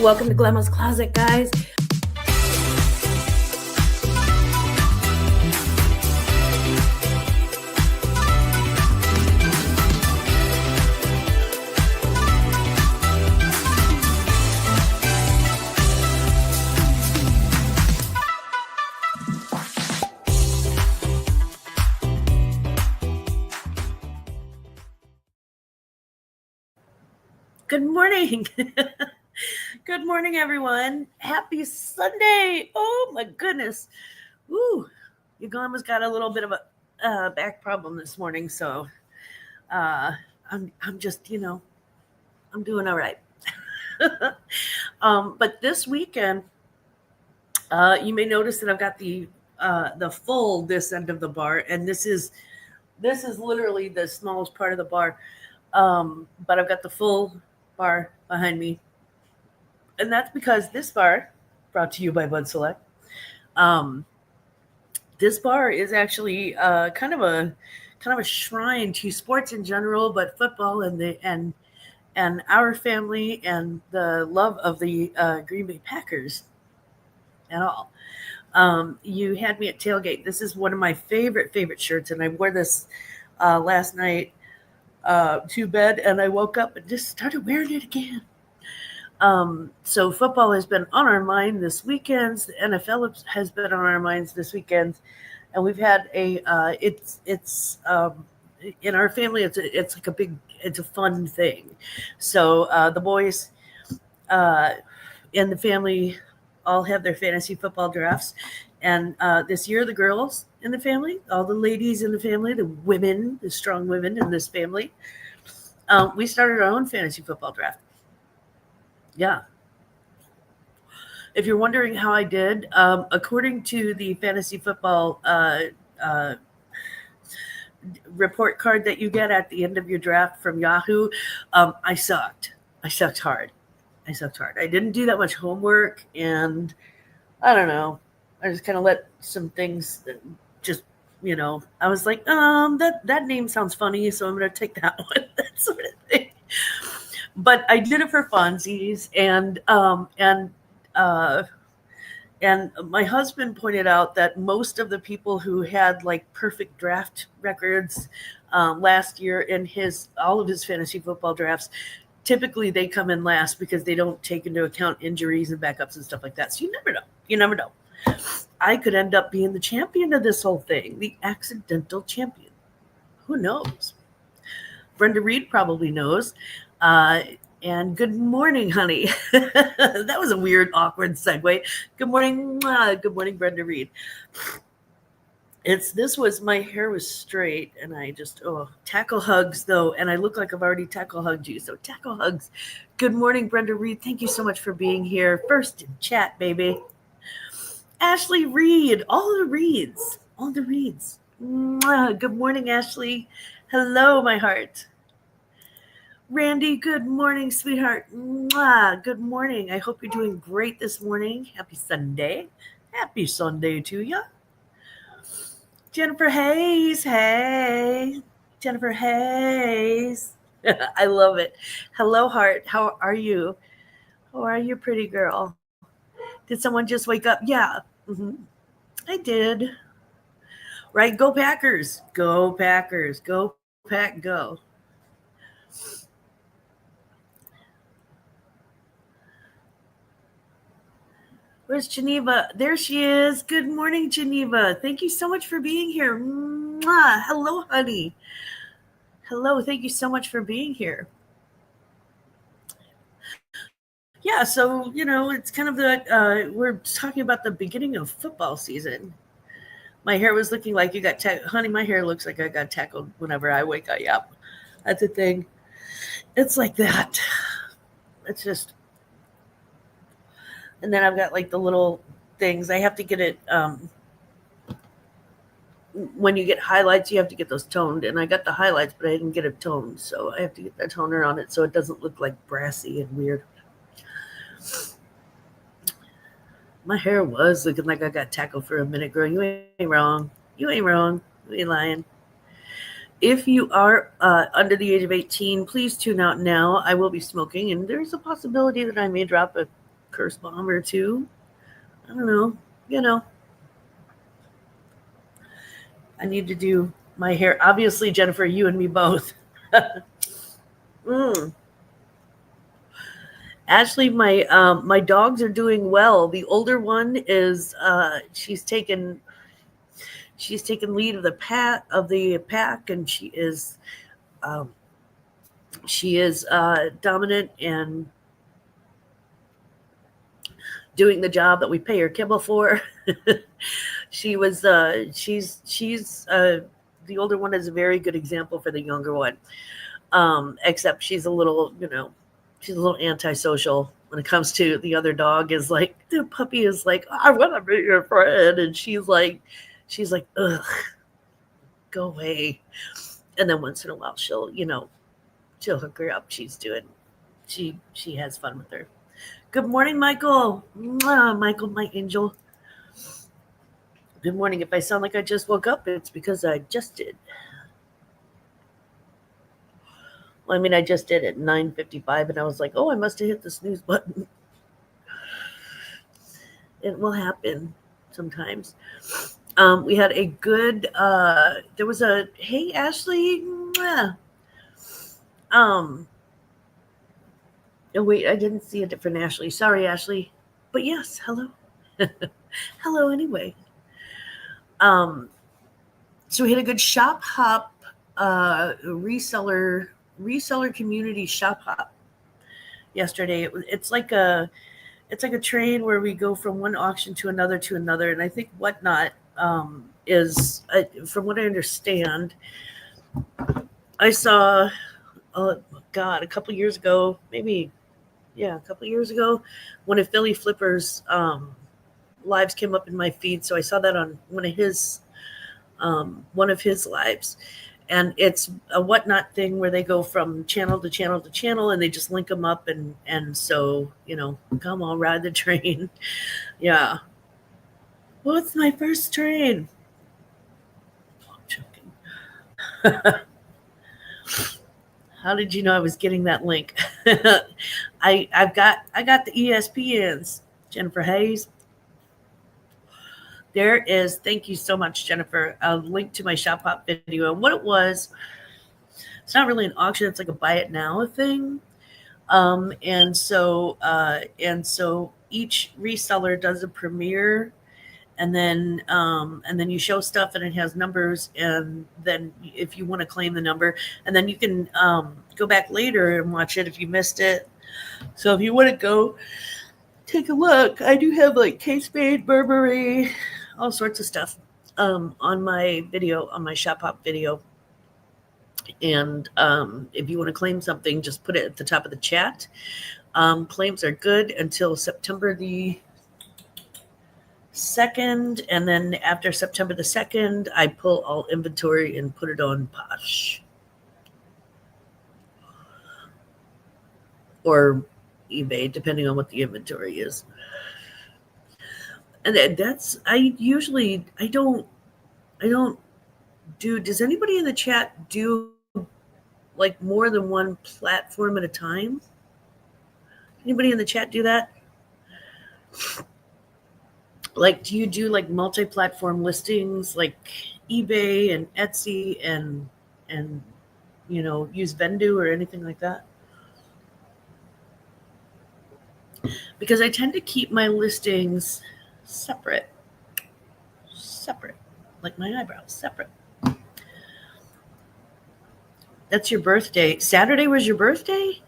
Welcome to Glamma's Closet, guys. Good morning. Good morning, everyone. Happy Sunday. Oh, my goodness. Woo. Your Glamma's got a little bit of a back problem this morning, so I'm just, I'm doing all right. But this weekend, you may notice that I've got the full this end of the bar, and this is literally the smallest part of the bar. But I've got the full bar behind me, and that's because this bar, brought to you by Bud Select, this bar is actually kind of a shrine to sports in general, but football and our family and the love of the Green Bay Packers and all. You had me at tailgate. This is one of my favorite shirts, and I wore this last night to bed, and I woke up and just started wearing it again. So football has been on our mind this weekend. The NFL has been on our minds this weekend, and we've had it's in our family. It's like it's a fun thing. So the boys in the family all have their fantasy football drafts, and this year the girls in the family, all the ladies in the family, the women, the strong women in this family, we started our own fantasy football draft. Yeah. If you're wondering how I did, according to the fantasy football report card that you get at the end of your draft from Yahoo, I sucked. I sucked hard. I didn't do that much homework, and I don't know. I just kind of let some things just, I was like, that name sounds funny, so I'm going to take that one, that sort of thing. But I did it for funsies, and my husband pointed out that most of the people who had like perfect draft records last year in all of his fantasy football drafts, typically they come in last because they don't take into account injuries and backups and stuff like that. So you never know. I could end up being the champion of this whole thing, the accidental champion. Who knows? Brenda Reed probably knows. And good morning, honey. That was a weird, awkward segue. Good morning. Good morning, Brenda Reed. My hair was straight, and I just, tackle hugs though. And I look like I've already tackle hugged you. So tackle hugs. Good morning, Brenda Reed. Thank you so much for being here. First in chat, baby. Ashley Reed, all the reads. Good morning, Ashley. Hello, my heart. Randy, good morning, sweetheart. Good morning. I hope you're doing great this morning. Happy Sunday. Happy Sunday to you. Jennifer Hayes. Hey. Jennifer Hayes. I love it. Hello, heart. How are you? How are you, pretty girl? Did someone just wake up? Yeah. I did. Right. Go Packers. Go Packers. Go Pack. Go. Where's Geneva? There she is. Good morning, Geneva. Thank you so much for being here. Hello, honey. Hello. Thank you so much for being here. Yeah, so, it's kind of we're talking about the beginning of football season. My hair was looking like you got honey, my hair looks like I got tackled whenever I wake up. Yep. That's the thing. It's like that. It's just... And then I've got like the little things. I have to get it. When you get highlights, you have to get those toned. And I got the highlights, but I didn't get it toned. So I have to get that toner on it so it doesn't look like brassy and weird. My hair was looking like I got tackled for a minute, girl. You ain't wrong. You ain't lying. If you are under the age of 18, please tune out now. I will be smoking, and there's a possibility that I may drop curse bomb or two. I don't know. You know, I need to do my hair. Obviously, Jennifer, you and me both. mm. Ashley, my dogs are doing well. The older one is she's taken lead of the pack, and um, she is dominant and doing the job that we pay her kibble for. She's the older one is a very good example for the younger one. Except she's a little, she's a little antisocial when it comes to the other dog. Is like the puppy is like, I want to be your friend, and she's like, ugh, go away. And then once in a while she'll hook her up. She has fun with her. Good morning, Michael. Mwah, Michael, my angel. Good morning. If I sound like I just woke up, it's because I just did. Well, I mean, I just did at 9:55, and I was like, oh, I must have hit the snooze button. It will happen sometimes. We had a good, there was a, hey, Ashley. Mwah. Oh, wait, I didn't see a different Ashley. Sorry, Ashley. But yes, hello. Hello, anyway. So we had a good shop hop, reseller community shop hop yesterday. It's like a train where we go from one auction to another, and I think Whatnot is, from what I understand, I saw, oh God, a couple years ago, one of Philly Flipper's lives came up in my feed, so I saw that on one of his lives, and it's a Whatnot thing where they go from channel to channel to channel, and they just link them up, and so come on, ride the train. Yeah. Well, it's my first train. Oh, I'm joking. How did you know I was getting that link? I got the ESPNs, Jennifer Hayes. There is, thank you so much, Jennifer, a link to my shop hop video. And what it was, it's not really an auction, it's like a buy it now thing. And so each reseller does a premiere, and then you show stuff and it has numbers, and then if you want to claim the number, and then you can go back later and watch it if you missed it. So if you want to go take a look, I do have like Kate Spade, Burberry, all sorts of stuff on my video, on my shop hop video. And if you want to claim something, just put it at the top of the chat. Claims are good until September the 2nd, and then after September the 2nd, I pull all inventory and put it on Posh or eBay, depending on what the inventory is. And that's, I don't do, does anybody in the chat do like more than one platform at a time? Anybody in the chat do that? Like, do you do like multi-platform listings like eBay and Etsy and use Vendu or anything like that? Because I tend to keep my listings separate, like my eyebrows, separate. That's your birthday. Saturday was your birthday?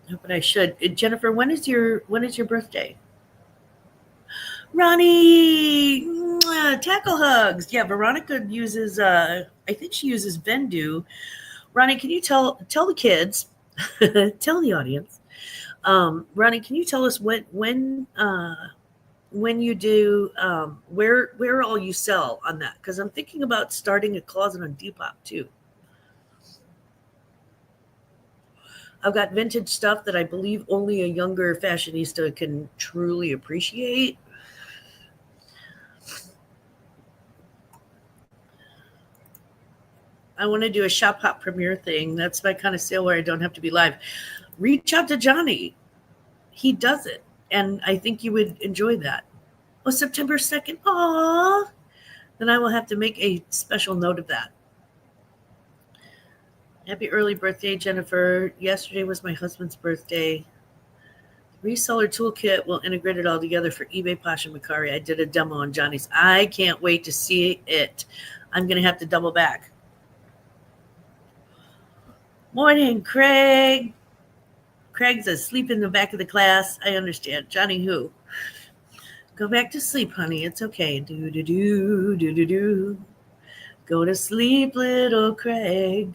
No, but I should. Jennifer, when is your birthday? Ronnie, tackle hugs. Yeah, Veronica uses, I think she uses Vendu. Ronnie, can you tell the kids, tell the audience, Ronnie, can you tell us when you do, where all you sell on that? Because I'm thinking about starting a closet on Depop too. I've got vintage stuff that I believe only a younger fashionista can truly appreciate. I want to do a shop hop premiere thing. That's my kind of sale where I don't have to be live. reach out to Johnny. He does it. And I think you would enjoy that. Oh, September 2nd. Aww. Then I will have to make a special note of that. Happy early birthday, Jennifer. Yesterday was my husband's birthday. Reseller toolkit will integrate it all together for eBay, Posh, and Mercari. I did a demo on Johnny's. I can't wait to see it. I'm going to have to double back. Morning, Craig. Craig's asleep in the back of the class. I understand. Johnny who? Go back to sleep, honey. It's okay. Do. Go to sleep, little Craig.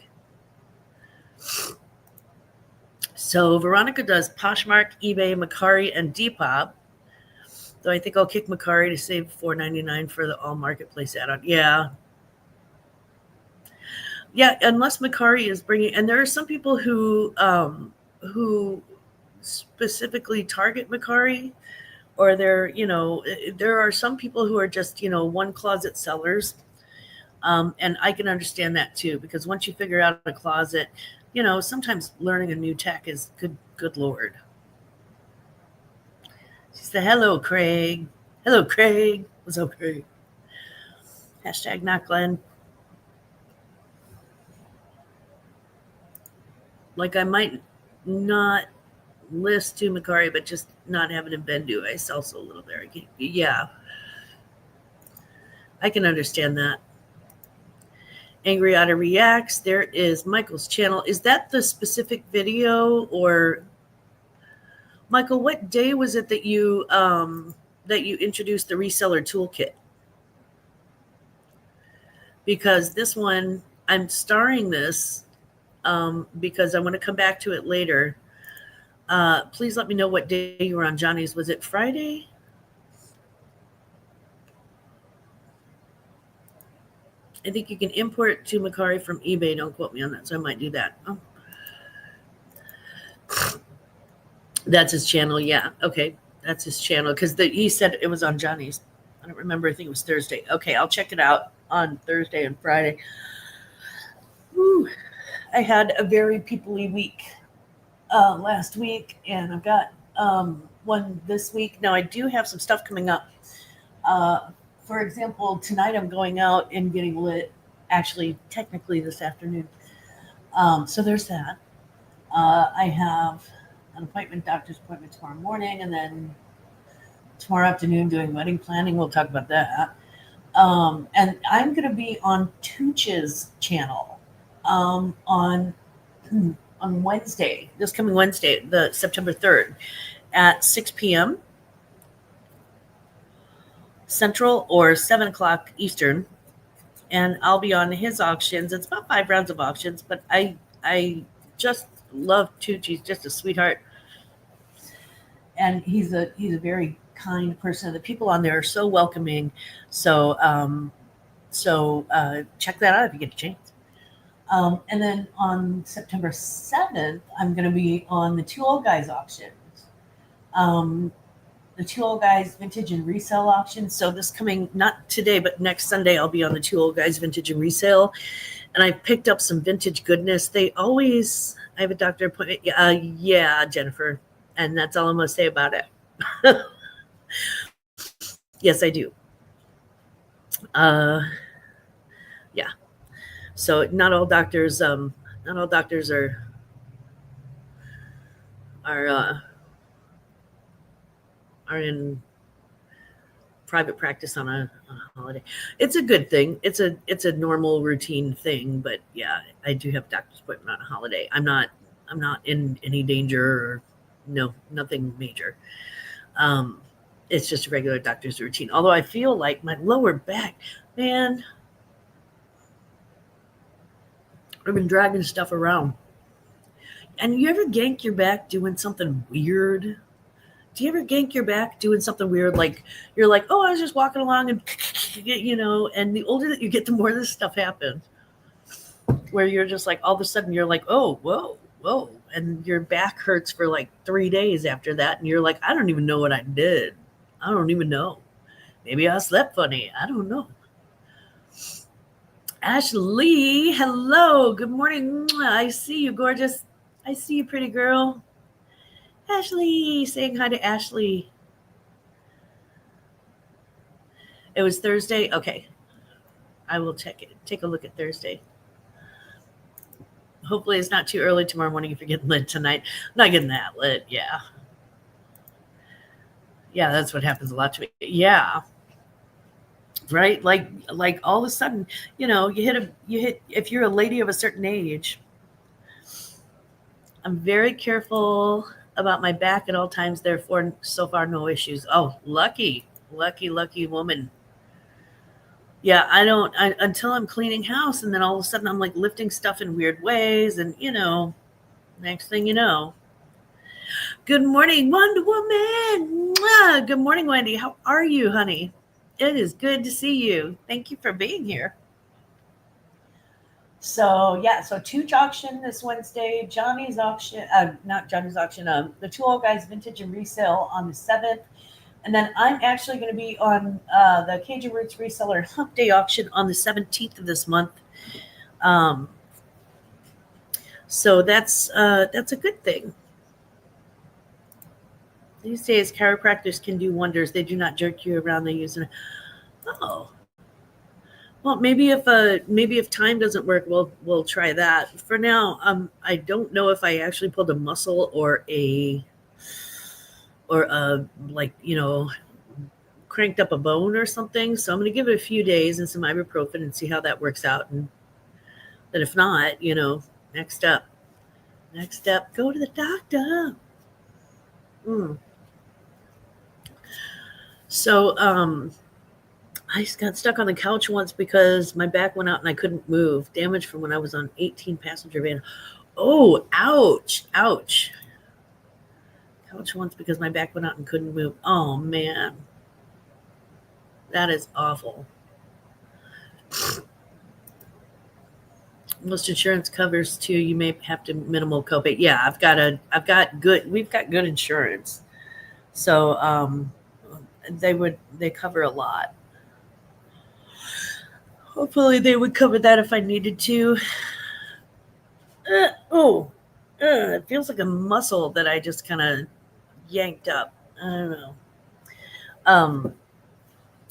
So Veronica does Poshmark, eBay, Mercari, and Depop. Though I think I'll kick Mercari to save $4.99 for the all marketplace add-on. Yeah, unless Mercari is bringing, and there are some people who specifically target Mercari, or there are some people who are just one closet sellers, and I can understand that too, because once you figure out a closet, sometimes learning a new tech is good Lord. She said, hello, Craig. Hello, Craig. What's up, Craig? Hashtag not Glenn. Like I might not list to Mercari, but just not have it in Bendu. I sell so little there. Yeah. I can understand that. Angry Otter Reacts. There is Michael's channel. Is that the specific video, or Michael, what day was it that you introduced the reseller toolkit? Because this one, I'm starring this because I want to come back to it later. Please let me know what day you were on Johnny's. Was it Friday? I think you can import to Mercari from eBay. Don't quote me on that, so I might do that. Oh. That's his channel. Yeah. Okay. That's his channel, because he said it was on Johnny's. I don't remember. I think it was Thursday. Okay. I'll check it out on Thursday and Friday. Whew. I had a very people-y week last week, and I've got one this week. Now, I do have some stuff coming up. For example, tonight I'm going out and getting lit, actually, technically this afternoon. So there's that. I have an doctor's appointment tomorrow morning, and then tomorrow afternoon doing wedding planning. We'll talk about that. And I'm going to be on Tooch's channel on Wednesday, this coming Wednesday, the September 3rd at 6 p.m. Central or 7 o'clock Eastern. And I'll be on his auctions. It's about 5 rounds of auctions, but I just love Tooch. He's just a sweetheart. And he's a very kind person. The people on there are so welcoming. So check that out if you get a chance. And then on September 7th, I'm going to be on the Two Old Guys auctions. The Two Old Guys Vintage and Resale auction. So this coming, not today, but next Sunday, I'll be on the Two Old Guys Vintage and Resale. And I picked up some vintage goodness. I have a doctor appointment. Yeah, Jennifer. And that's all I'm going to say about it. Yes, I do. Yeah. So not all doctors are in private practice on a holiday. It's a good thing. It's a normal routine thing, but yeah, I do have a doctor's appointment on a holiday. I'm not in any danger, or no, nothing major. It's just a regular doctor's routine. Although I feel like my lower back, man, I've been dragging stuff around. And you ever gank your back doing something weird? Do you ever gank your back doing something weird? Like you're like, oh, I was just walking along and, and the older that you get, the more this stuff happens. Where you're just like, all of a sudden you're like, oh, whoa. And your back hurts for like 3 days after that. And you're like, I don't even know what I did. I don't even know. Maybe I slept funny. I don't know. Ashley, hello. Good morning. I see you, gorgeous. I see you, pretty girl. Ashley, saying hi to Ashley. It was Thursday. Okay, I will check it. Take a look at Thursday. Hopefully, it's not too early tomorrow morning if you're getting lit tonight. I'm not getting that lit. Yeah, yeah, that's what happens a lot to me. Yeah, right. Like all of a sudden, you hit. If you're a lady of a certain age, I'm very careful about my back at all times. Therefore, so far, no issues. Oh, lucky woman. Yeah, I don't until I'm cleaning house, and then all of a sudden I'm like lifting stuff in weird ways, and next thing you know. Good morning, Wonder Woman. Mwah! Good morning, Wendy. How are you, honey? It is good to see you. Thank you for being here. So yeah, so Tooch auction this Wednesday, Johnny's auction, not Johnny's auction, the Two Old Guys Vintage and Resale on the 7th. And then I'm actually going to be on the Cajun Roots Reseller Hump Day auction on the 17th of this month. Um, so that's a good thing. These days, chiropractors can do wonders. They do not jerk you around. They use an oh, well, maybe if time doesn't work, we'll try that. For now, I don't know if I actually pulled a muscle or a like cranked up a bone or something. So I'm going to give it a few days and some ibuprofen and see how that works out. And then if not, next up, go to the doctor. Mm. So I just got stuck on the couch once because my back went out and I couldn't move. Damage from when I was on 18 passenger van. Oh, ouch, ouch. Couch once because my back went out and couldn't move. Oh man, that is awful. Most insurance covers too. You may have to minimal copay. Yeah, we've got good insurance. So they cover a lot. Hopefully they would cover that if I needed to. Oh, it feels like a muscle that I just kind of yanked up. I don't know. Um,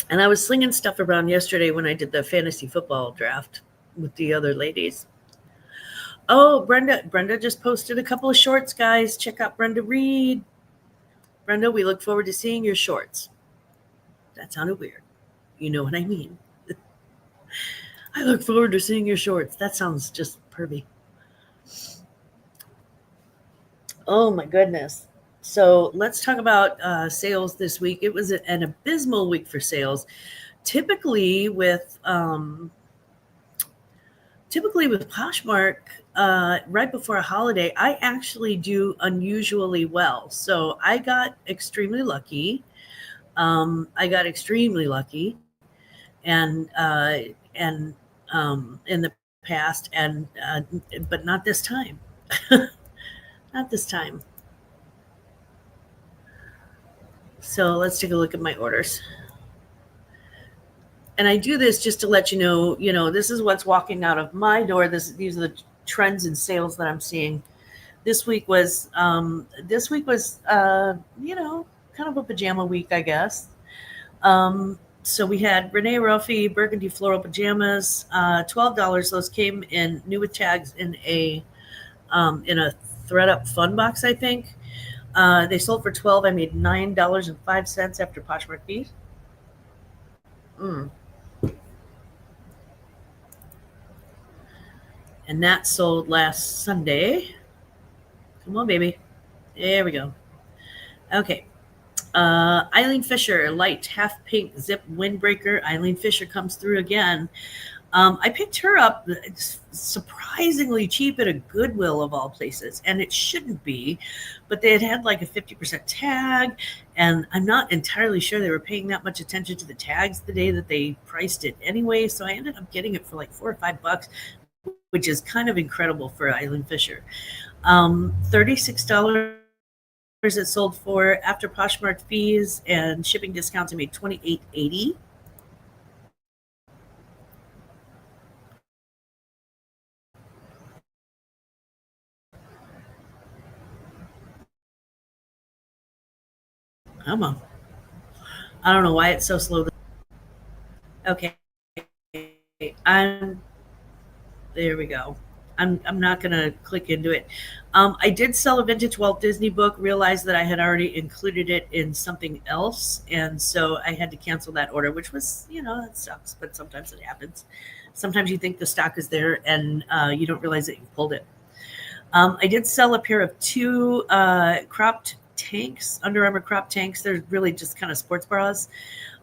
and I was slinging stuff around yesterday when I did the fantasy football draft with the other ladies. Oh, Brenda just posted a couple of shorts, guys. Check out Brenda Reed. Brenda, we look forward to seeing your shorts. That sounded weird. You know what I mean. I look forward to seeing your shorts. That sounds just pervy. Oh my goodness. So let's talk about sales this week. It was an abysmal week for sales. Typically with Poshmark, right before a holiday, I actually do unusually well. So I got extremely lucky. And and in the past, and but not this time. Not this time. So let's take a look at my orders. And I do this just to let you know, this is what's walking out of my door. These are the trends in sales that I'm seeing. This week was kind of a pajama week, I guess. So we had Renee Ruffy burgundy floral pajamas, $12. Those came in new with tags in a thread up fun box, I think. They sold for 12. I made $9.05 after Poshmark fees. Mm. And that sold last Sunday. Come on, baby. There we go. Okay. Eileen Fisher, light half pink zip windbreaker. Eileen Fisher comes through again. I picked her up surprisingly cheap at a Goodwill of all places, and it shouldn't be, but they had like a 50% tag, and I'm not entirely sure they were paying that much attention to the tags the day that they priced it anyway, so I ended up getting it for like $4 or $5, which is kind of incredible for Eileen Fisher. $36 it sold for after Poshmark fees and shipping discounts. I made $28.80. Come on. I don't know why it's so slow. Okay. I'm There we go. I'm not gonna click into it. I did sell a vintage Walt Disney book. Realized that I had already included it in something else, and so I had to cancel that order, which was, that sucks. But sometimes it happens. Sometimes you think the stock is there, and you don't realize that you pulled it. I did sell a pair of two cropped tanks, Under Armour crop tanks. They're really just kind of sports bras.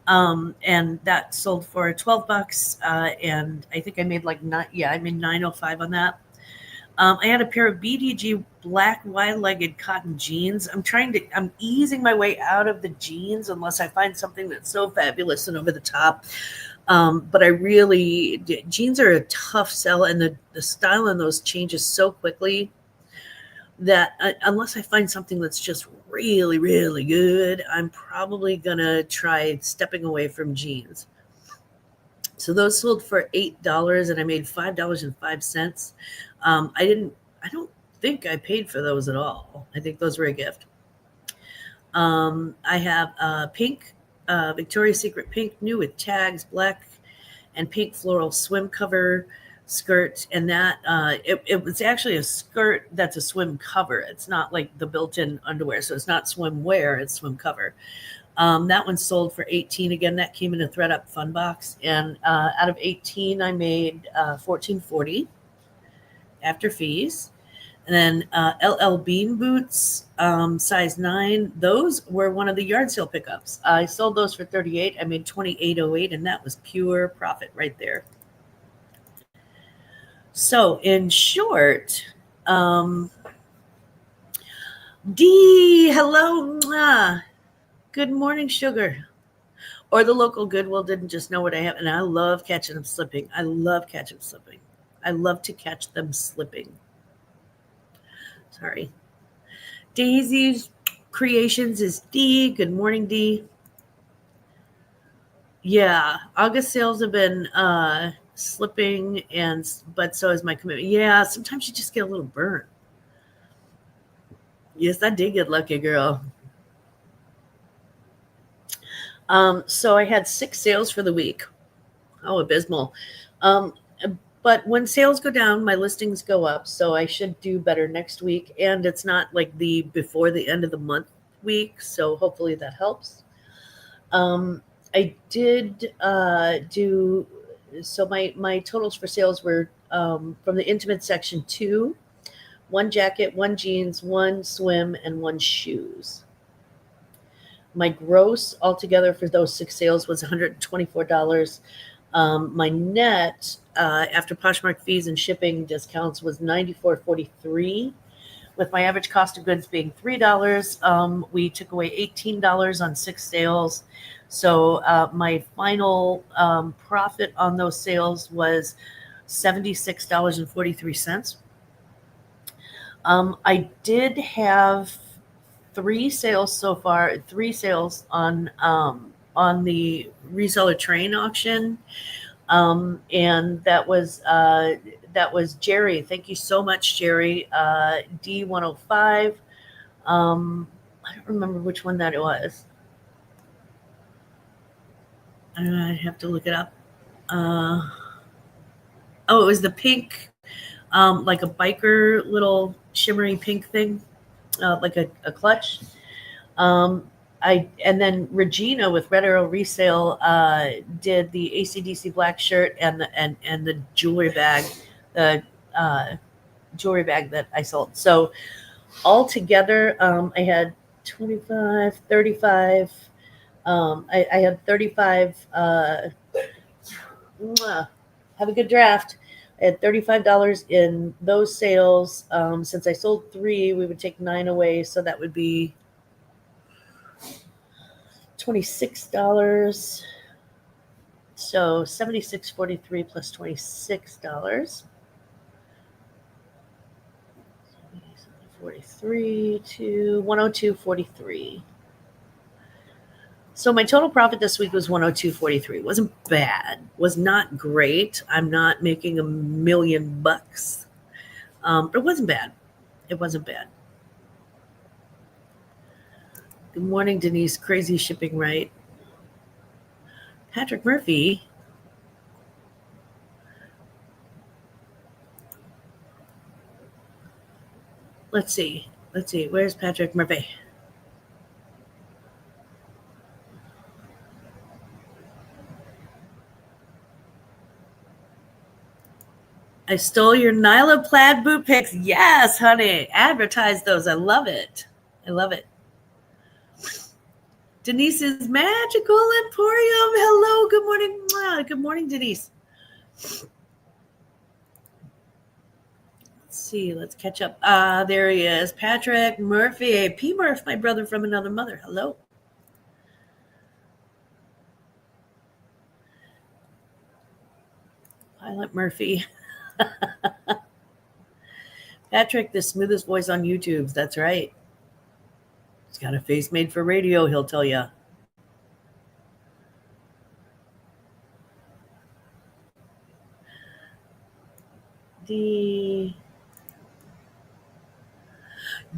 And that sold for $12. And I think I made I made 905 on that. I had a pair of BDG black wide-legged cotton jeans. I'm easing my way out of the jeans unless I find something that's so fabulous and over the top. But jeans are a tough sell, and the style on those changes so quickly that unless I find something that's just really, really good, I'm probably going to try stepping away from jeans. So those sold for $8 and I made $5.05. I don't think I paid for those at all. I think those were a gift. I have a pink, Victoria's Secret pink new with tags, black and pink floral swim cover skirt, and that it was actually a skirt that's a swim cover. It's not like the built-in underwear, so it's not swim wear, it's swim cover. That one sold for $18. Again, that came in a thread-up fun box, and out of $18 I made $14.40 after fees. And then LL Bean boots, size 9. Those were one of the yard sale pickups. I sold those for $38. I made $28.08, and that was pure profit right there. So in short, Dee, hello. Good morning, sugar. Or the local Goodwill didn't just know what I have. And I love catching them slipping. I love to catch them slipping. Sorry. Daisy's Creations is D. Good morning, D. Yeah, August sales have been slipping, but so is my commitment. Yeah, sometimes you just get a little burnt. Yes, I did get lucky, girl. So I had 6 sales for the week. Oh, abysmal. But when sales go down, my listings go up, so I should do better next week. And it's not like the before the end of the month week, so hopefully that helps. I did do so. My totals for sales were from the intimate section 2, 1 jacket, 1 jeans, 1 swim, and 1 shoes. My gross altogether for those 6 sales was $124. My net after Poshmark fees and shipping discounts was $94.43. With my average cost of goods being $3, we took away $18 on 6 sales. So my final profit on those sales was $76.43. I did have 3 sales so far, 3 sales on the reseller train auction. And that was Jerry. Thank you so much, Jerry. D105. I don't remember which one that it was. I have to look it up. It was the pink, like a biker little shimmery pink thing, like a clutch. And then Regina with Red Arrow Resale did the AC/DC black shirt and the jewelry bag, jewelry bag that I sold. So all together, I had 25, 35. I had 35. Have a good draft. I had $35 in those sales. Since I sold 3, we would take 9 away, so that would be $26. So $76.43 plus $26. 43 to $102.43. So my total profit this week was $102.43. Wasn't bad. Was not great. I'm not making $1 million, but it wasn't bad. It wasn't bad. Good morning, Denise. Crazy shipping, right? Patrick Murphy. Let's see. Where's Patrick Murphy? I stole your Nyla plaid boot pics. Yes, honey. Advertise those. I love it. Denise is Magical Emporium. Hello. Good morning. Good morning, Denise. Let's see. Let's catch up. There he is. Patrick Murphy. P. Murph, my brother from another mother. Hello. Pilot Murphy. Patrick, the smoothest voice on YouTube. That's right. He's got a face made for radio, he'll tell you.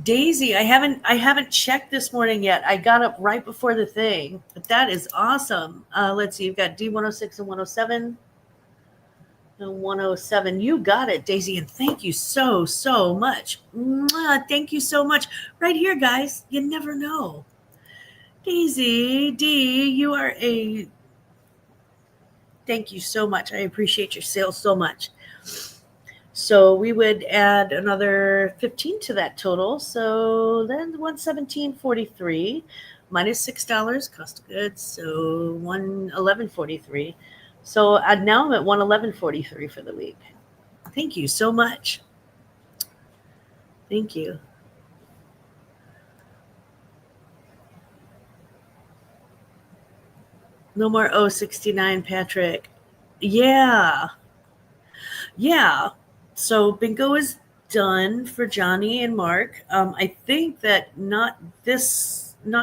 Daisy, I haven't checked this morning yet. I got up right before the thing, but that is awesome. Let's see, you've got D106 and 107. And 107. You got it, Daisy, and thank you so much. Thank you so much. Right here, guys. You never know. Daisy D, you are a thank you so much. I appreciate your sales so much. So we would add another 15 to that total. So then 117.43 minus $6 cost of goods. So 111.43. So now I'm at 111.43 for the week. Thank you so much. Thank you. No more 069, Patrick. Yeah. So bingo is done for Johnny and Mark. I think that not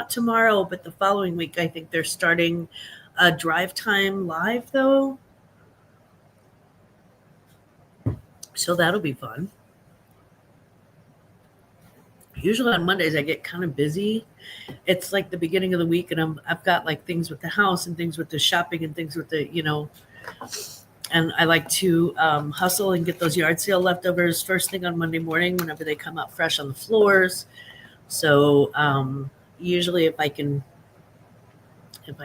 tomorrow, but the following week, I think they're starting a drive time live though. So that'll be fun. Usually on Mondays I get kind of busy. It's like the beginning of the week and I've got like things with the house and things with the shopping and things with the, and I like to hustle and get those yard sale leftovers first thing on Monday morning whenever they come out fresh on the floors. So usually if I can, get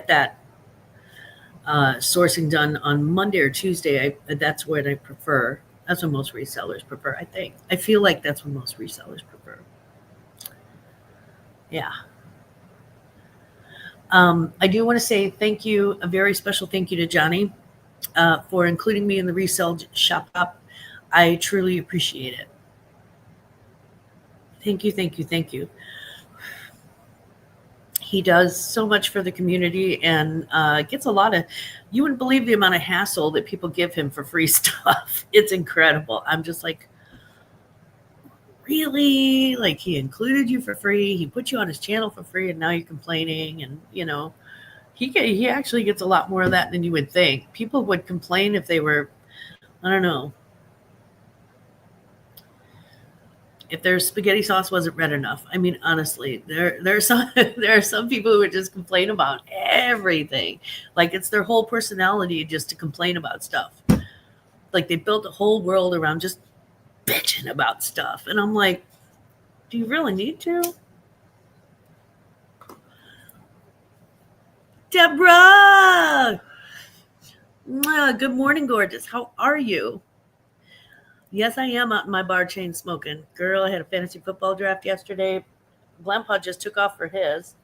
that sourcing done on Monday or Tuesday, that's what I prefer. That's what most resellers prefer, I think. I feel like that's what most resellers prefer. Yeah. I do want to say thank you, a very special thank you to Johnny for including me in the resell shop. I truly appreciate it. Thank you. He does so much for the community and gets a lot of, you wouldn't believe the amount of hassle that people give him for free stuff. It's incredible. I'm just like, really? Like he included you for free. He put you on his channel for free and now you're complaining. And, he actually gets a lot more of that than you would think. People would complain if they were, I don't know, if their spaghetti sauce wasn't red enough. I mean, honestly, there are some people who would just complain about everything. Like it's their whole personality just to complain about stuff. Like they built a whole world around just bitching about stuff. And I'm like, do you really need to? Deborah! Good morning, gorgeous. How are you? Yes, I am out in my bar chain smoking. Girl, I had a fantasy football draft yesterday. Glampa just took off for his.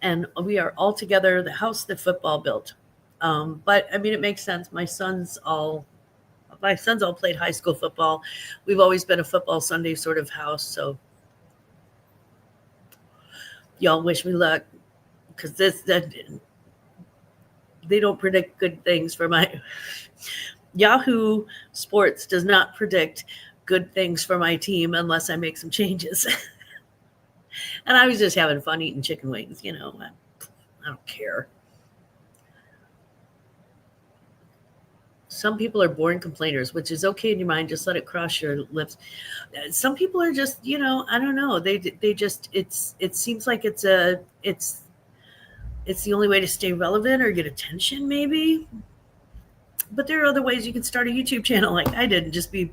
And we are all together, the house that football built. But I mean, it makes sense. My sons all played high school football. We've always been a football Sunday sort of house. So y'all wish me luck because they don't predict good things for my Yahoo Sports does not predict good things for my team unless I make some changes. And I was just having fun eating chicken wings, I don't care. Some people are born complainers, which is okay in your mind. Just let it cross your lips. Some people are just, I don't know. They just it seems like it's the only way to stay relevant or get attention, maybe. But there are other ways you can start a YouTube channel like I did and just be.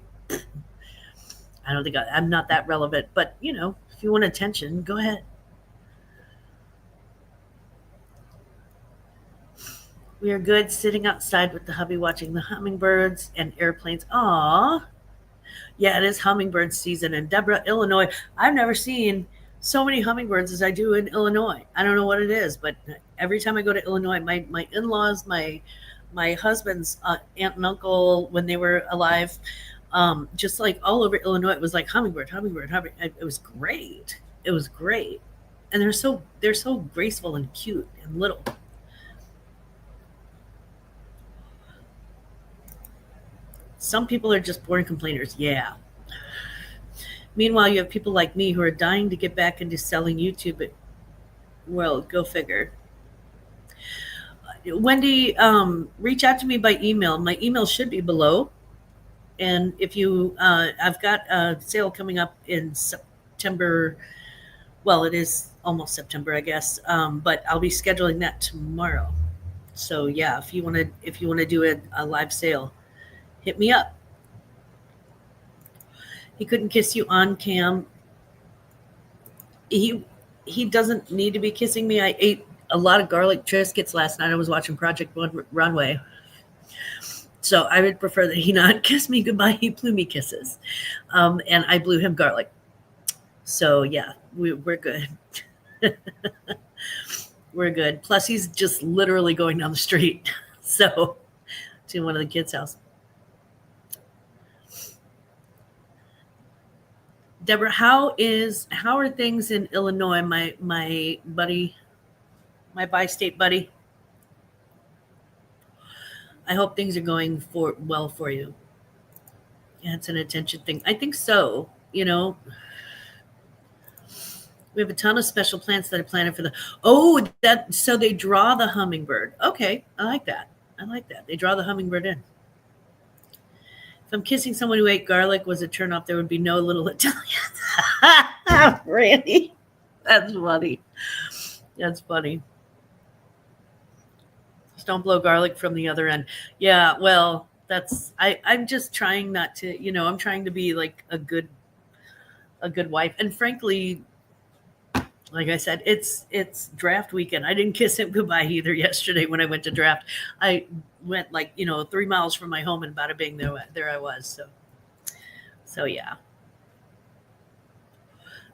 I don't think I'm not that relevant, but if you want attention, go ahead. We are good sitting outside with the hubby watching the hummingbirds and airplanes. Aw. Yeah, it is hummingbird season in Deborah, Illinois. I've never seen so many hummingbirds as I do in Illinois. I don't know what it is, but every time I go to Illinois, my in-laws, my husband's aunt and uncle, when they were alive, just like all over Illinois, it was like hummingbird, hummingbird, hummingbird. It was great. It was great, and they're so graceful and cute and little. Some people are just born complainers. Yeah. Meanwhile, you have people like me who are dying to get back into selling YouTube. Well, go figure. Wendy, reach out to me by email. My email should be below. And if you, I've got a sale coming up in September. Well, it is almost September, I guess. But I'll be scheduling that tomorrow. So yeah, if you want to do a live sale, hit me up. He couldn't kiss you on cam. He doesn't need to be kissing me. I ate a lot of garlic Triscuits last night. I was watching Project Runway. So I would prefer that he not kiss me goodbye. He blew me kisses. And I blew him garlic. So yeah, we're good. We're good. Plus he's just literally going down the street. So to one of the kids' house. Deborah, how are things in Illinois, my buddy, my bi-state buddy? I hope things are going well for you. Yeah, it's an attention thing. I think so. We have a ton of special plants that I planted for so they draw the hummingbird. Okay, I like that. They draw the hummingbird in. If I'm kissing someone who ate garlic was a turnoff, there would be no little Italians. Really? That's funny. Just don't blow garlic from the other end. Yeah, well, I'm just trying not to, I'm trying to be like a good wife. And frankly, like I said, it's draft weekend. I didn't kiss him goodbye either yesterday when I went to draft. I went 3 miles from my home and bada bing, there I was. So yeah.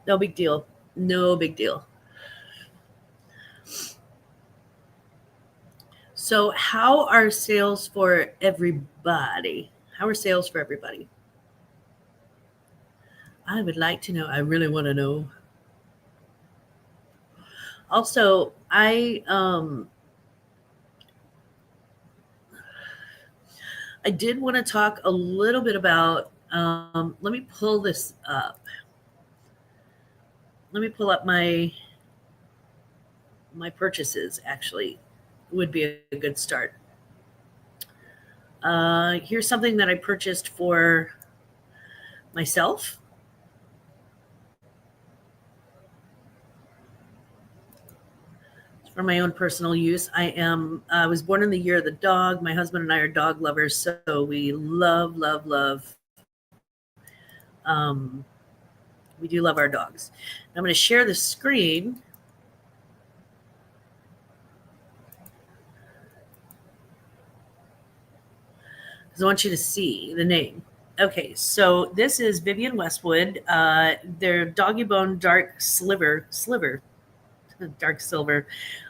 No big deal. So how are sales for everybody? I would like to know. I really want to know. Also, I did want to talk a little bit about, let me pull this up. Let me pull up my purchases, actually, would be a good start. Here's something that I purchased for myself. For my own personal use. I was born in the year of the dog. My husband and I are dog lovers, so we love. We do love our dogs. I'm going to share the screen. Because I want you to see the name. Okay, so this is Vivienne Westwood. Their doggy bone dark sliver. Dark silver.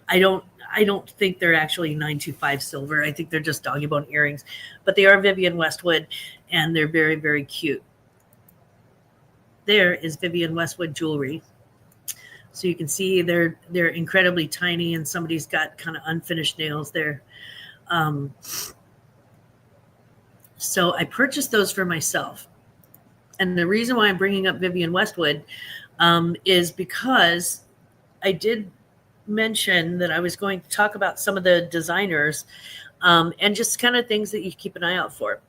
I don't think they're actually 925 silver. I think they're just doggy bone earrings, but they are Vivienne Westwood, and they're very, very cute. There is Vivienne Westwood jewelry. So you can see they're incredibly tiny, and somebody's got kind of unfinished nails there. So I purchased those for myself. And the reason why I'm bringing up Vivienne Westwood is because I did mention that I was going to talk about some of the designers and just kind of things that you keep an eye out for.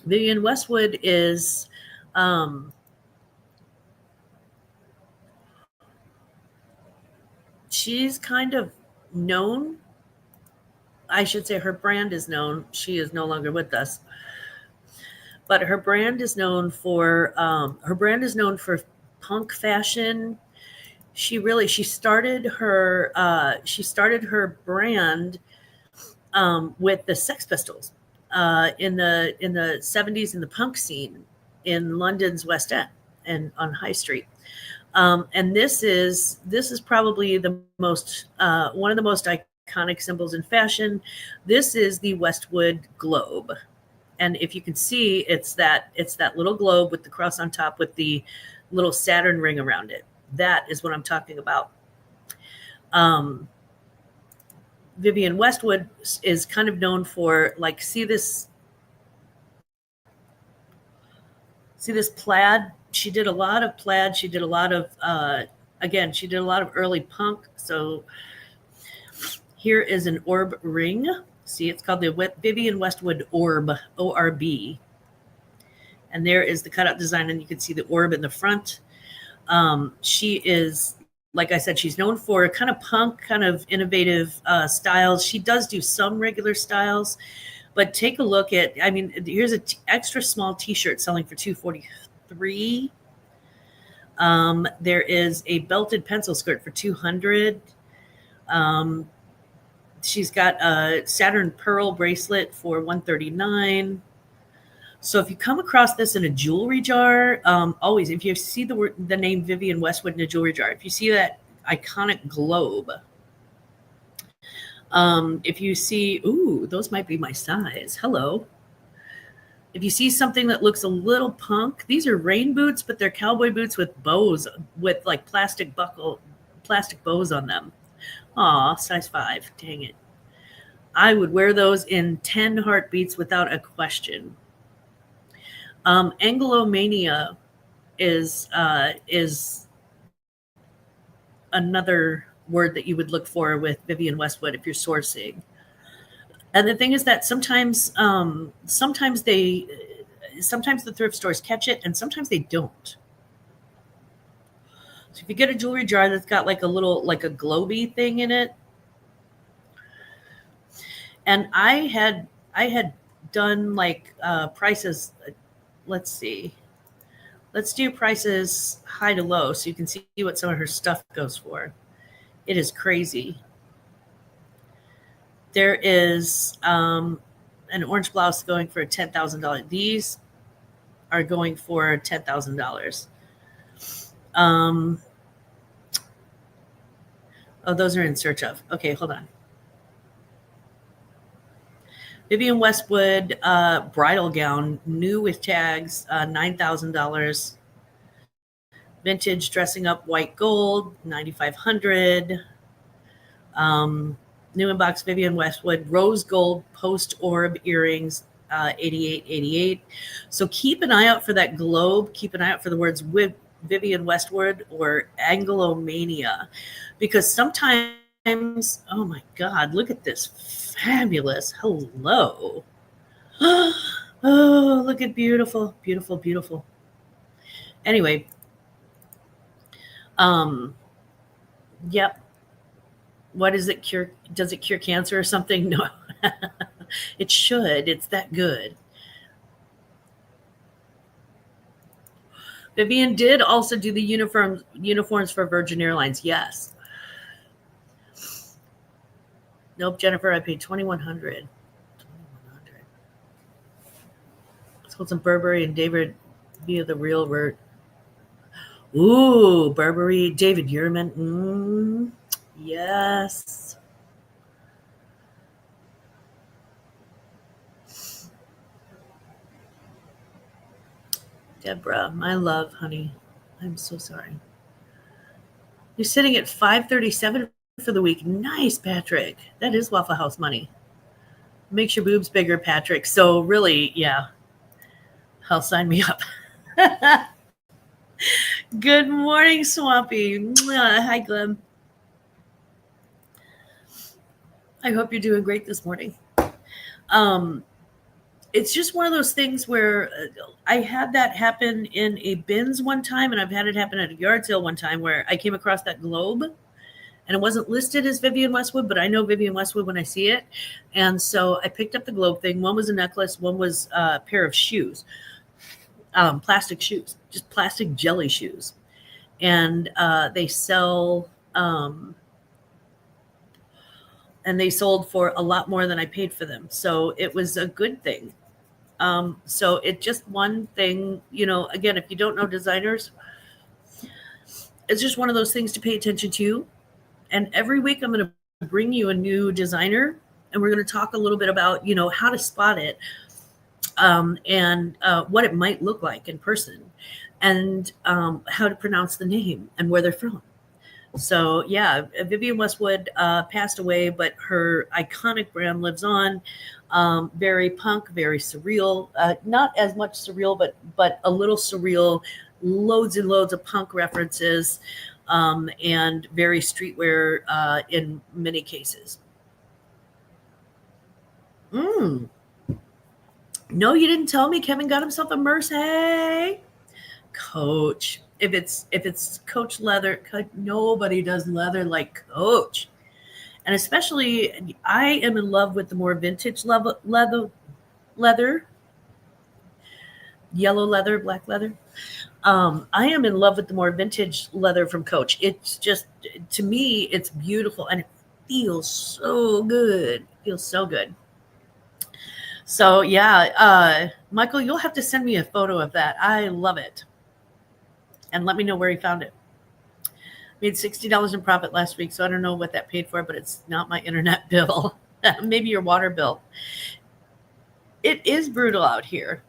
Vivienne Westwood is she's kind of known. I should say her brand is known. She is no longer with us, but her brand is known for punk fashion. She started her brand with the Sex Pistols in the 70s in the punk scene in London's West End and on High Street. And this is probably the most one of the most iconic symbols in fashion. This is the Westwood globe, and if you can see, it's that little globe with the cross on top with the little Saturn ring around it. That is what I'm talking about. Vivienne Westwood is kind of known for, like, see this plaid. She did a lot of plaid. She did a lot of she did a lot of early punk. So here is an orb ring. See, it's called the Vivienne Westwood Orb, O-R-B. And there is the cutout design, and you can see the orb in the front. She is, like I said, she's known for kind of punk, kind of innovative styles. She does do some regular styles, but take a look at, I mean, here's an extra small t-shirt selling for $243. There is a belted pencil skirt for $200. She's got a Saturn pearl bracelet for $139. So if you come across this in a jewelry jar, always, if you see the name Vivienne Westwood in a jewelry jar, if you see that iconic globe, if you see, ooh, those might be my size. Hello. If you see something that looks a little punk, these are rain boots, but they're cowboy boots with bows, with like plastic bows on them. Aw, size 5. Dang it. I would wear those in 10 heartbeats without a question. Anglomania is another word that you would look for with Vivienne Westwood if you're sourcing. And the thing is that sometimes the thrift stores catch it, and sometimes they don't. So if you get a jewelry jar that's got like a little, like a globy thing in it, and I had done like prices. Let's see. Let's do prices high to low so you can see what some of her stuff goes for. It is crazy. There is an orange blouse going for $10,000. These are going for $10,000. Oh, those are in search of. Okay, hold on. Vivienne Westwood bridal gown, new with tags, $9,000. Vintage dressing up white gold, $9,500. New in box Vivienne Westwood rose gold post orb earrings, $88.88. So keep an eye out for that globe. Keep an eye out for the words Vivienne Westwood or Anglomania, because sometimes, oh my God, look at this fabulous. Hello. Oh, look at beautiful, beautiful, beautiful. Anyway, yep. What is it cure? Does it cure cancer or something? No, it should. It's that good. Vivienne did also do the uniforms for Virgin Airlines. Yes. Nope, Jennifer, I paid $2,100. Let's hold some Burberry and David via the real word. Ooh, Burberry, David Yurman. Yes. Deborah, my love, honey. I'm so sorry. You're sitting at 537 for the week. Nice, Patrick. That is Waffle House money. Makes your boobs bigger, Patrick. So really, yeah. I'll sign me up. Good morning, Swampy. Hi, Glam. I hope you're doing great this morning. Um, it's just one of those things where I had that happen in a bins one time, and I've had it happen at a yard sale one time where I came across that globe and it wasn't listed as Vivienne Westwood, but I know Vivienne Westwood when I see it. And so I picked up the globe thing. One was a necklace, one was a pair of shoes, plastic shoes, just plastic jelly shoes. And they sell, and they sold for a lot more than I paid for them. So it was a good thing. So it just one thing, again, if you don't know designers, it's just one of those things to pay attention to. And every week I'm going to bring you a new designer, and we're going to talk a little bit about, how to spot it, and what it might look like in person, and how to pronounce the name and where they're from. So yeah, Vivienne Westwood passed away, but her iconic brand lives on. Very punk, very surreal. Not as much surreal, but a little surreal. Loads and loads of punk references, and very streetwear in many cases. No, you didn't tell me Kevin got himself a Mercy. Coach. If it's Coach leather, nobody does leather like Coach. And especially, I am in love with the more vintage leather, yellow leather, black leather. I am in love with the more vintage leather from Coach. It's just, to me, it's beautiful and it feels so good. It feels so good. So yeah, Michael, you'll have to send me a photo of that. I love it. And let me know where he found it. Made $60 in profit last week, so I don't know what that paid for, but it's not my internet bill. Maybe your water bill. It is brutal out here.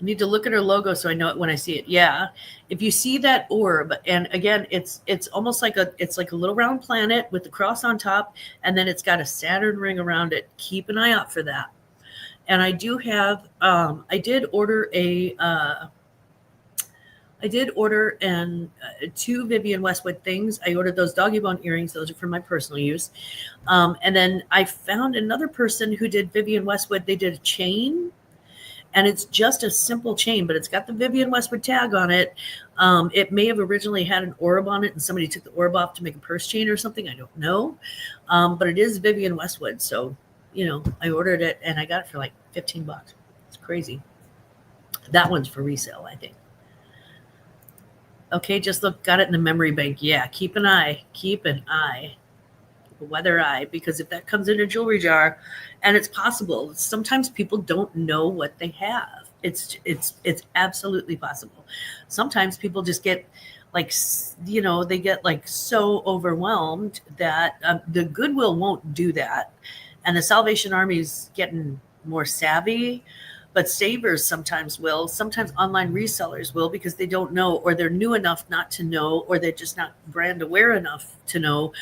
I need to look at her logo so I know it when I see it. Yeah. If you see that orb, and again, it's almost like a little round planet with the cross on top, and then it's got a Saturn ring around it. Keep an eye out for that. And I do have, I did order two Vivienne Westwood things. I ordered those doggy bone earrings. Those are for my personal use. And then I found another person who did Vivienne Westwood. They did a chain, and it's just a simple chain, but it's got the Vivienne Westwood tag on it. It may have originally had an orb on it, and somebody took the orb off to make a purse chain or something. I don't know. But it is Vivienne Westwood. So, I ordered it, and I got it for like $15. It's crazy. That one's for resale, I think. Okay, just look, got it in the memory bank. Yeah, keep an eye, a weather eye, because if that comes in a jewelry jar, and it's possible, sometimes people don't know what they have. It's absolutely possible. Sometimes people just get they get like so overwhelmed that the Goodwill won't do that, and the Salvation Army's getting more savvy. But savers sometimes will. Sometimes online resellers will, because they don't know, or they're new enough not to know, or they're just not brand aware enough to know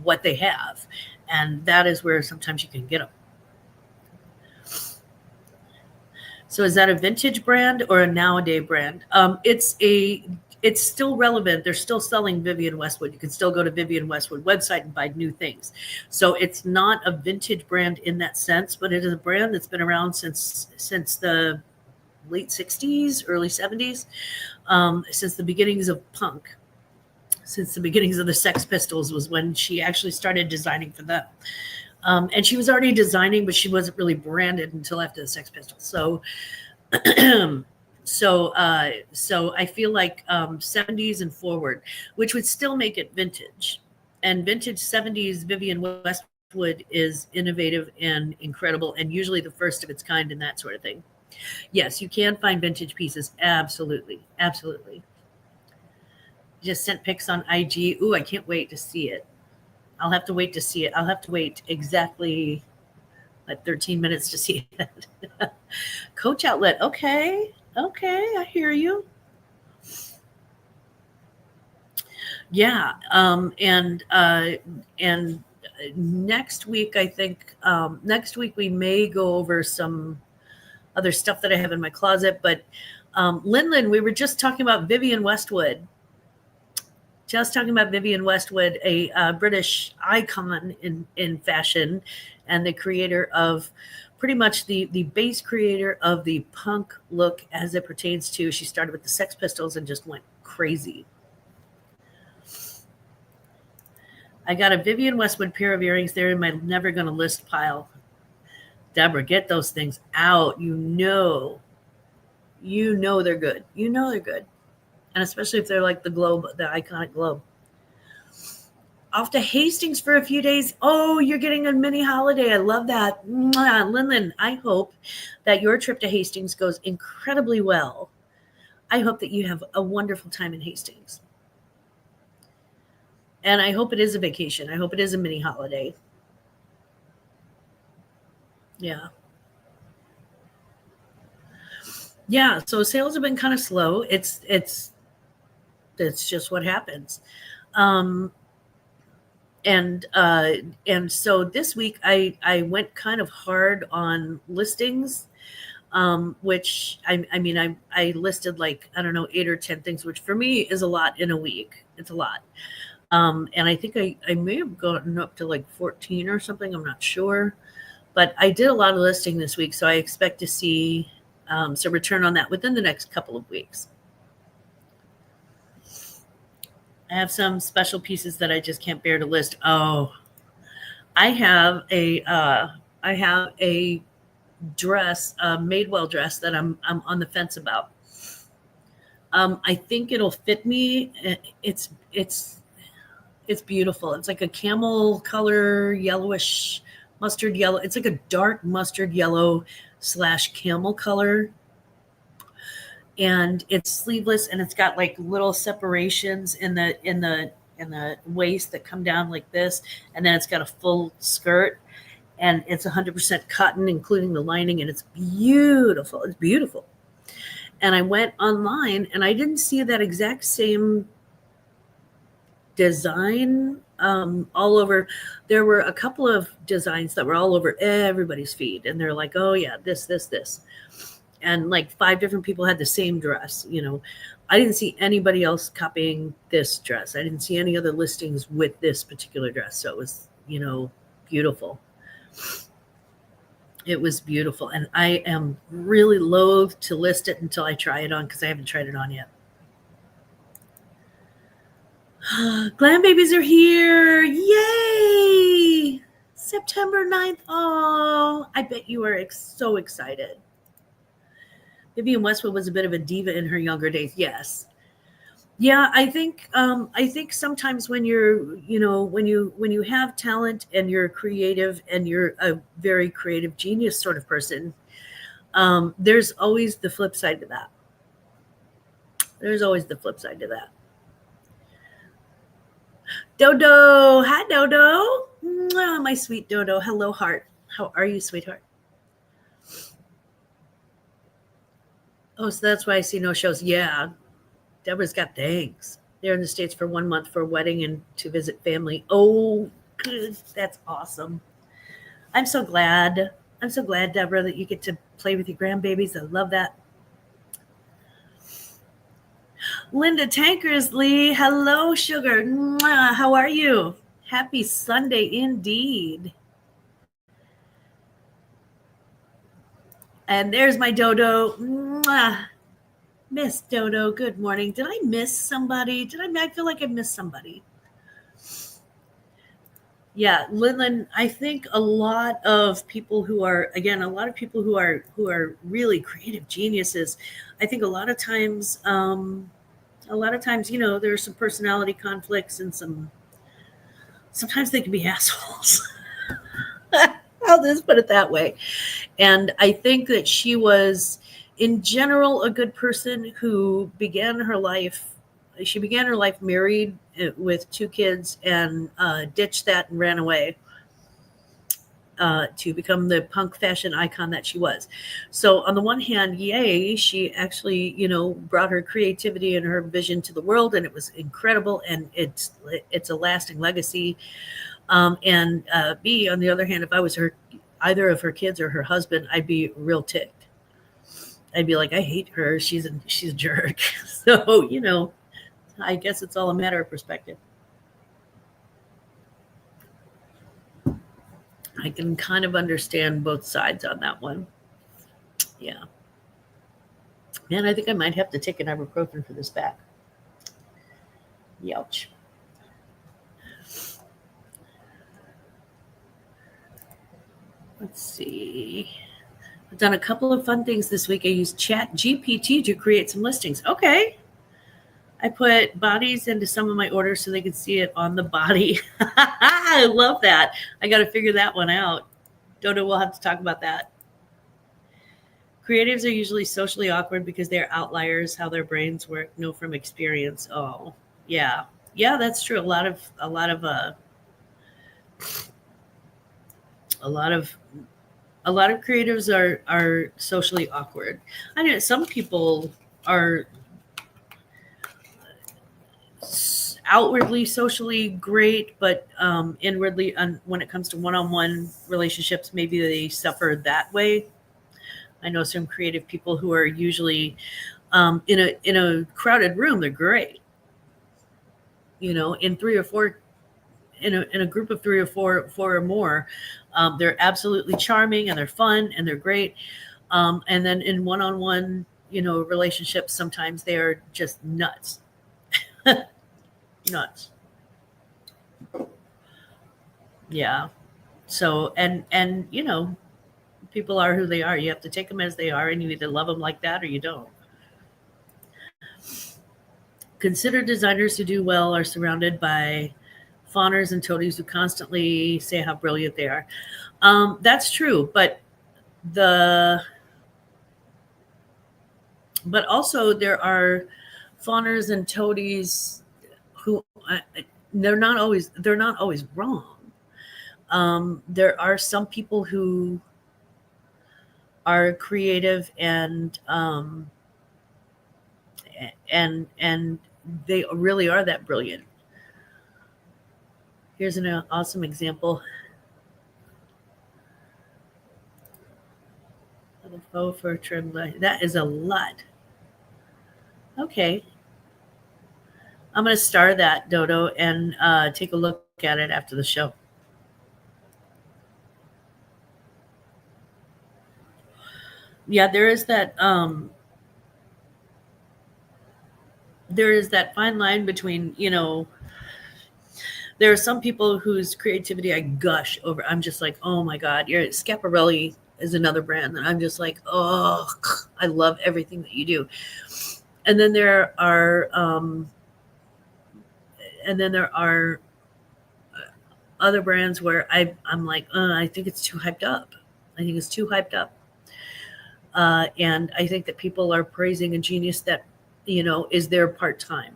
what they have. And that is where sometimes you can get them. So is that a vintage brand or a nowadays brand? It's still relevant. They're still selling Vivienne Westwood. You can still go to Vivienne Westwood website and buy new things. So it's not a vintage brand in that sense, but it is a brand that's been around since the late 60s, early 70s, since the beginnings of punk, since the beginnings of the Sex Pistols was when she actually started designing for them. And she was already designing, but she wasn't really branded until after the Sex Pistols. So So I feel like 70s and forward, which would still make it vintage. And vintage 70s Vivienne Westwood is innovative and incredible, and usually the first of its kind and that sort of thing. Yes, you can find vintage pieces. Absolutely. Absolutely. Just sent pics on IG. Ooh, I can't wait to see it. I'll have to wait to see it. I'll have to wait exactly 13 minutes to see it. Coach outlet. Okay, I hear you. Yeah, and next week, I think next week we may go over some other stuff that I have in my closet. But Lynn, we were just talking about Vivienne Westwood. just talking about Vivienne Westwood, a British icon in fashion, and the creator of pretty much the base creator of the punk look as it pertains to. She started with the Sex Pistols and just went crazy. I got a Vivienne Westwood pair of earrings. They're in my never gonna list pile. Deborah, get those things out. You know they're good. You know they're good. And especially if they're like the globe, the iconic globe. Off to Hastings for a few days. Oh, you're getting a mini holiday. I love that. Lynn, I hope that your trip to Hastings goes incredibly well. I hope that you have a wonderful time in Hastings. And I hope it is a vacation. I hope it is a mini holiday. Yeah. Yeah, so sales have been kind of slow. It's just what happens. And so this week I went kind of hard on listings, which I listed like, I don't know, 8 or 10 things, which for me is a lot in a week. It's a lot. And I think I may have gotten up to like 14 or something. I'm not sure, but I did a lot of listing this week. So I expect to see some return on that within the next couple of weeks. I have some special pieces that I just can't bear to list. Oh, I have a dress, a Madewell dress that I'm on the fence about. I think it'll fit me. It's beautiful. It's like a camel color, yellowish mustard yellow. It's like a dark mustard yellow / camel color. And it's sleeveless, and it's got like little separations in the waist that come down like this, and then it's got a full skirt, and it's 100% cotton, including the lining, and it's beautiful. It's beautiful. And I went online, and I didn't see that exact same design all over. There were a couple of designs that were all over everybody's feed, and they're like, oh yeah, this. And like 5 different people had the same dress. I didn't see anybody else copying this dress. I didn't see any other listings with this particular dress. So it was, beautiful. It was beautiful. And I am really loath to list it until I try it on, because I haven't tried it on yet. Glam babies are here. Yay! September 9th. Oh, I bet you are so excited. Vivienne Westwood was a bit of a diva in her younger days. Yes. Yeah, I think sometimes when when you have talent and you're creative and you're a very creative genius sort of person, there's always the flip side to that. There's always the flip side to that. Dodo, hi Dodo. Mwah, my sweet Dodo. Hello, heart. How are you, sweetheart? Oh, so that's why I see no shows. Yeah, Deborah's got things. They're in the States for 1 month for a wedding and to visit family. Oh, good. That's awesome. I'm so glad. I'm so glad, Deborah, that you get to play with your grandbabies. I love that. Linda Tankersley. Hello, sugar. Mwah, how are you? Happy Sunday indeed. And there's my Dodo. Mwah. Miss Dodo, good morning. Did I miss somebody? I feel like I missed somebody. Yeah, Lynn, I think a lot of people who are really creative geniuses, I think a lot of times, there's some personality conflicts and sometimes they can be assholes. I'll just put it that way. And I think that she was, in general, a good person who began her life married with 2 kids and ditched that and ran away to become the punk fashion icon that she was. So on the one hand, yay, she actually, brought her creativity and her vision to the world, and it was incredible, and it's a lasting legacy. And B, on the other hand, if I was either of her kids or her husband, I'd be real ticked. I'd be like, I hate her. She's a jerk. So, I guess it's all a matter of perspective. I can kind of understand both sides on that one. Yeah. Man, I think I might have to take an ibuprofen for this back. Youch. Let's see. I've done a couple of fun things this week. I used Chat GPT to create some listings. Okay. I put bodies into some of my orders so they could see it on the body. I love that. I got to figure that one out. Dodo, we'll have to talk about that. Creatives are usually socially awkward because they're outliers, how their brains work. Know from experience. Oh, yeah. Yeah, that's true. A lot of creatives are socially awkward. I know some people are outwardly socially great, but inwardly, when it comes to one-on-one relationships, maybe they suffer that way. I know some creative people who are usually in a crowded room, they're great. In three or four, in a group of three or four or more, they're absolutely charming and they're fun and they're great. And then in one-on-one, relationships, sometimes they are just nuts. Nuts. Yeah. So, and people are who they are. You have to take them as they are, and you either love them like that or you don't. Consider designers who do well are surrounded by fawners and toadies who constantly say how brilliant they are. That's true, but also there are fawners and toadies who they're not always wrong. There are some people who are creative and they really are that brilliant. Here's an awesome example of a faux fur trim. That is a lot. Okay. I'm going to star that, Dodo, and take a look at it after the show. Yeah, there is that fine line between, there are some people whose creativity I gush over. I'm just like, oh my God, Schiaparelli is another brand that I'm just like, oh, I love everything that you do. And then there are other brands where I'm like, I think it's too hyped up. And I think that people are praising a genius that, is there part-time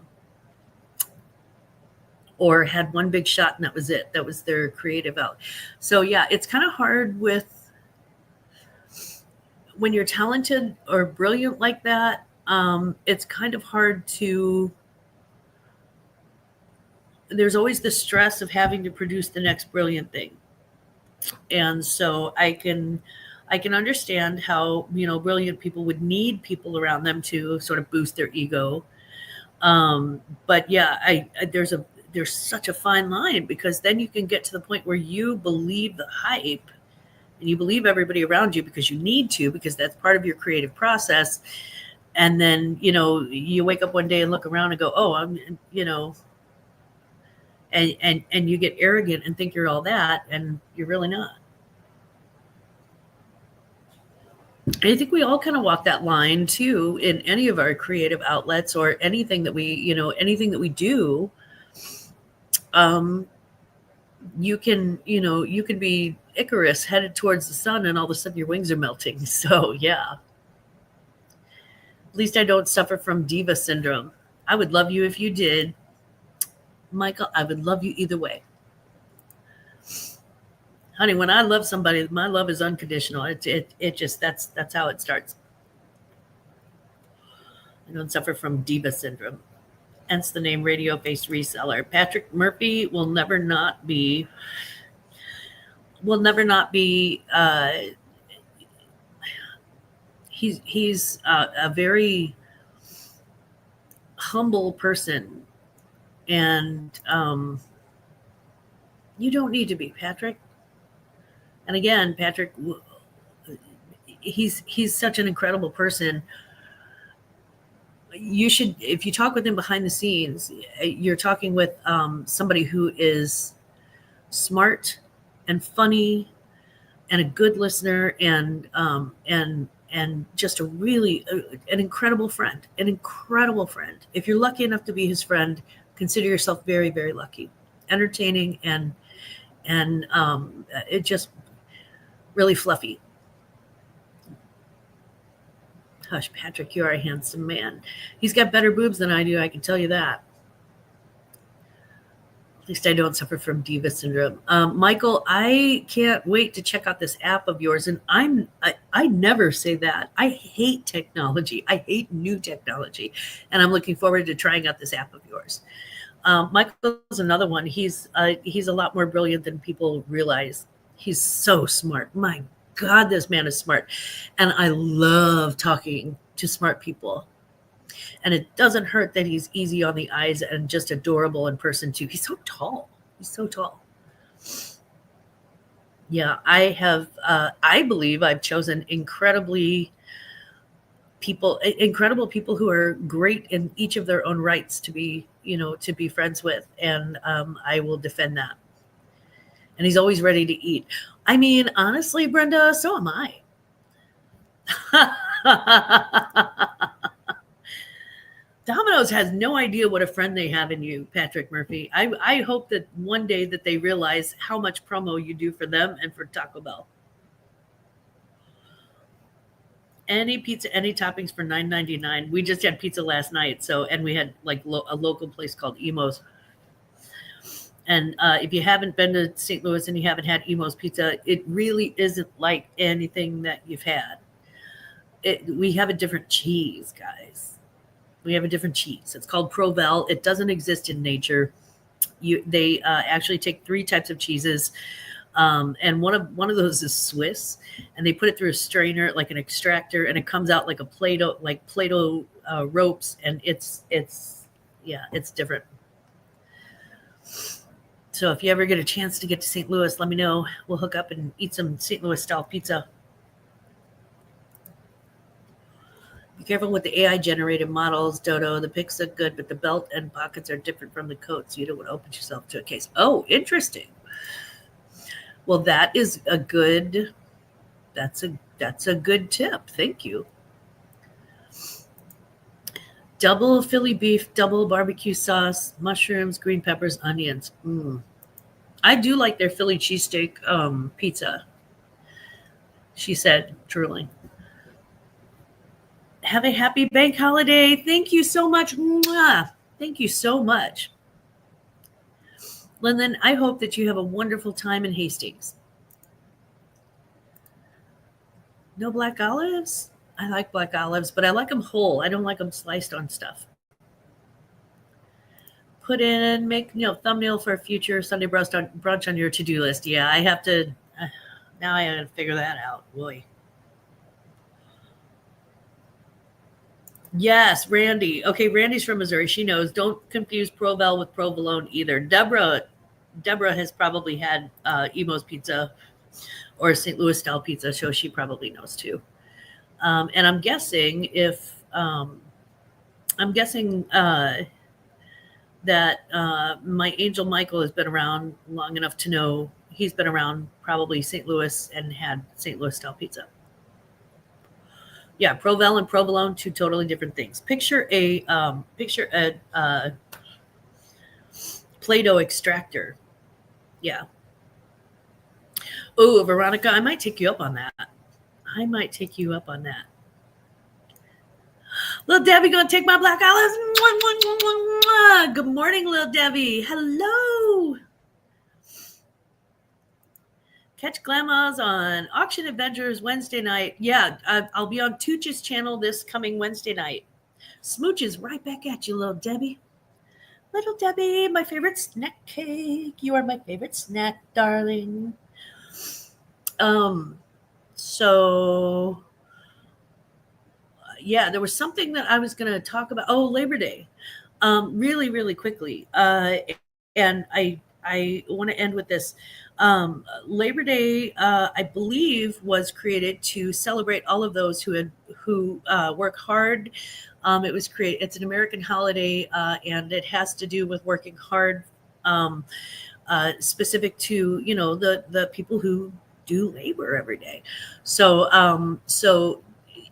or had one big shot and that was it. That was their creative out. So yeah, it's kind of hard when you're talented or brilliant like that. It's kind of hard there's always the stress of having to produce the next brilliant thing. And so I can understand how, brilliant people would need people around them to sort of boost their ego. But yeah, there's such a fine line, because then you can get to the point where you believe the hype and you believe everybody around you because you need to, because that's part of your creative process. And then, you wake up one day and look around and go, oh, I'm, and you get arrogant and think you're all that, and you're really not. And I think we all kind of walk that line too in any of our creative outlets or anything that we do. You can be Icarus headed towards the sun and all of a sudden your wings are melting. So yeah. At least I don't suffer from diva syndrome. I would love you if you did. Michael, I would love you either way. Honey, when I love somebody, my love is unconditional. It just, that's how it starts. I don't suffer from diva syndrome. Hence the name radio-based reseller. Patrick Murphy will never not be. He's a very humble person And you don't need to be, Patrick. And again, Patrick, he's such an incredible person. You should, if you talk with him behind the scenes, you're talking with somebody who is smart and funny and a good listener and just a really an incredible friend, an incredible friend. If you're lucky enough to be his friend, consider yourself very, very lucky. Entertaining and it just really fluffy. Hush, Patrick, you are a handsome man. He's got better boobs than I do, I can tell you that. At least I don't suffer from diva syndrome. Michael, I can't wait to check out this app of yours. And I never say that. I hate technology. I hate new technology. And I'm looking forward to trying out this app of yours. Michael's another one. He's a lot more brilliant than people realize. He's so smart. My God, this man is smart. And I love talking to smart people. And it doesn't hurt that he's easy on the eyes and just adorable in person too. He's so tall. He's so tall. Yeah, I believe I've chosen incredible people who are great in each of their own rights to be friends with. And I will defend that. And he's always ready to eat. I mean, honestly, Brenda, so am I. Domino's has no idea what a friend they have in you, Patrick Murphy. I hope that one day that they realize how much promo you do for them and for Taco Bell. Any pizza, any toppings for $9.99. We just had pizza last night, and we had like a local place called Emo's. And if you haven't been to St. Louis and you haven't had Emo's pizza, it really isn't like anything that you've had. We have a different cheese, guys. We have a different cheese. It's called Provel. It doesn't exist in nature. They actually take 3 types of cheeses, and one of those is Swiss, and they put it through a strainer, like an extractor, and it comes out like Play-Doh ropes, and it's different. So if you ever get a chance to get to St. Louis, let me know. We'll hook up and eat some St. Louis style pizza. Be careful with the AI generated models, Dodo. The pics look good, but the belt and pockets are different from the coat, so you don't want to open yourself to a case. Oh, interesting. Well, that's a good tip. Thank you. Double Philly beef, double barbecue sauce, mushrooms, green peppers, onions. I do like their Philly cheesesteak pizza, she said, truly. Have a happy bank holiday. Thank you so much. Mwah. Thank you so much. Lyndon, I hope that you have a wonderful time in Hastings. No black olives? I like black olives, but I like them whole. I don't like them sliced on stuff. Put in, make thumbnail for a future Sunday brunch on your to-do list. Yeah, I have to. Now I have to figure that out. Boy. Yes, Randy. Okay, Randy's from Missouri. She knows. Don't confuse Provel with provolone either. Deborah has probably had Emo's pizza or St. Louis style pizza, so she probably knows too. And I'm guessing that my angel Michael has been around long enough to know he's been around probably St. Louis and had St. Louis style pizza. Yeah, Provel and provolone, 2 totally different things. Picture a Play-Doh extractor. Yeah. Oh, Veronica, I might take you up on that. Little Debbie gonna take my black olives. Good morning, little Debbie. Hello. Catch Glammaz on Auction Adventures Wednesday night. Yeah, I'll be on Tooch's channel this coming Wednesday night. Smooches right back at you, little Debbie. Little Debbie, my favorite snack cake. You are my favorite snack, darling. So yeah, there was something that I was going to talk about. Oh, Labor Day. Really, really quickly. And I want to end with this. Labor Day, I believe, was created to celebrate all of those who work hard. It was created. It's an American holiday, and it has to do with working hard, um, specific to the people who do labor every day. So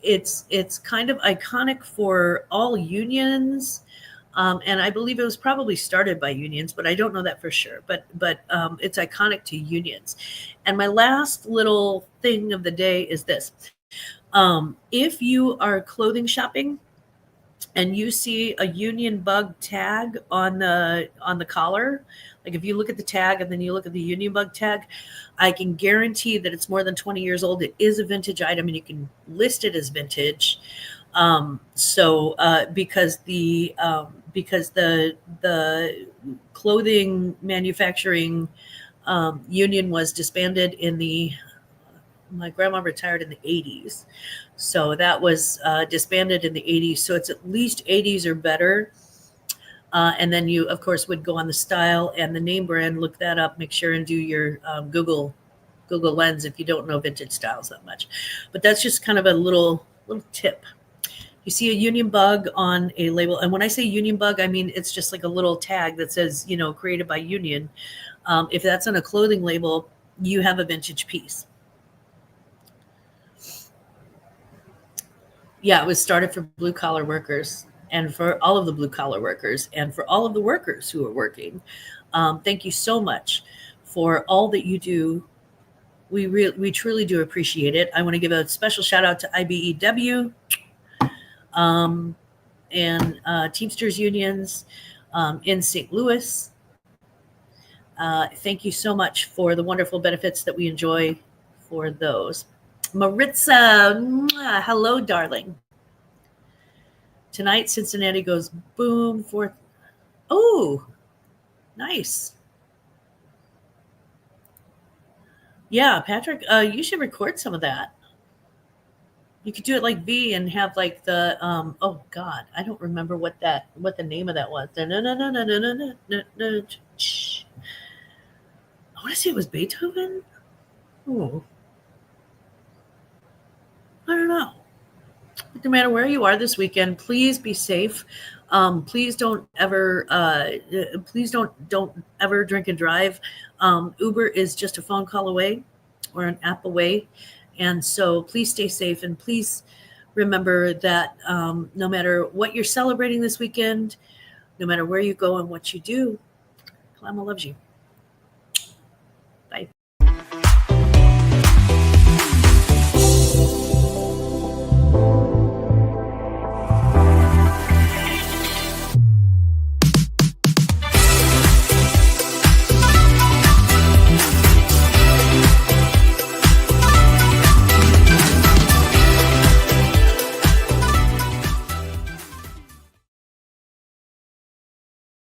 it's kind of iconic for all unions, and I believe it was probably started by unions, but I don't know that for sure. But it's iconic to unions. And my last little thing of the day is this: if you are clothing shopping and you see a union bug tag on the collar, like if you look at the tag and then you look at the union bug tag, I can guarantee that it's more than 20 years old. It is a vintage item, and you can list it as vintage. Because the clothing manufacturing union was disbanded my grandma retired in the 80s. So that was disbanded in the 80s. So it's at least 80s or better. And then you, of course, would go on the style and the name brand, look that up, make sure and do your Google Lens if you don't know vintage styles that much. But that's just kind of a little tip. You see a union bug on a label. And when I say union bug, I mean it's just like a little tag that says, created by union. If that's on a clothing label, you have a vintage piece. Yeah, it was started for blue collar workers and for all of the blue collar workers and for all of the workers who are working. Thank you so much for all that you do. We truly do appreciate it. I want to give a special shout out to IBEW and Teamsters unions in St. Louis. Thank you so much for the wonderful benefits that we enjoy for those. Maritza, hello, darling. Tonight, Cincinnati goes boom for. Oh, nice. Yeah, Patrick, you should record some of that. You could do it like V and have like the oh God, I don't remember what the name of that was. I want to say it was Beethoven. Oh, I don't know. No matter where you are this weekend, please be safe. Please don't ever don't ever drink and drive. Uber is just a phone call away or an app away. And so please stay safe, and please remember that no matter what you're celebrating this weekend, no matter where you go and what you do, Glamma loves you.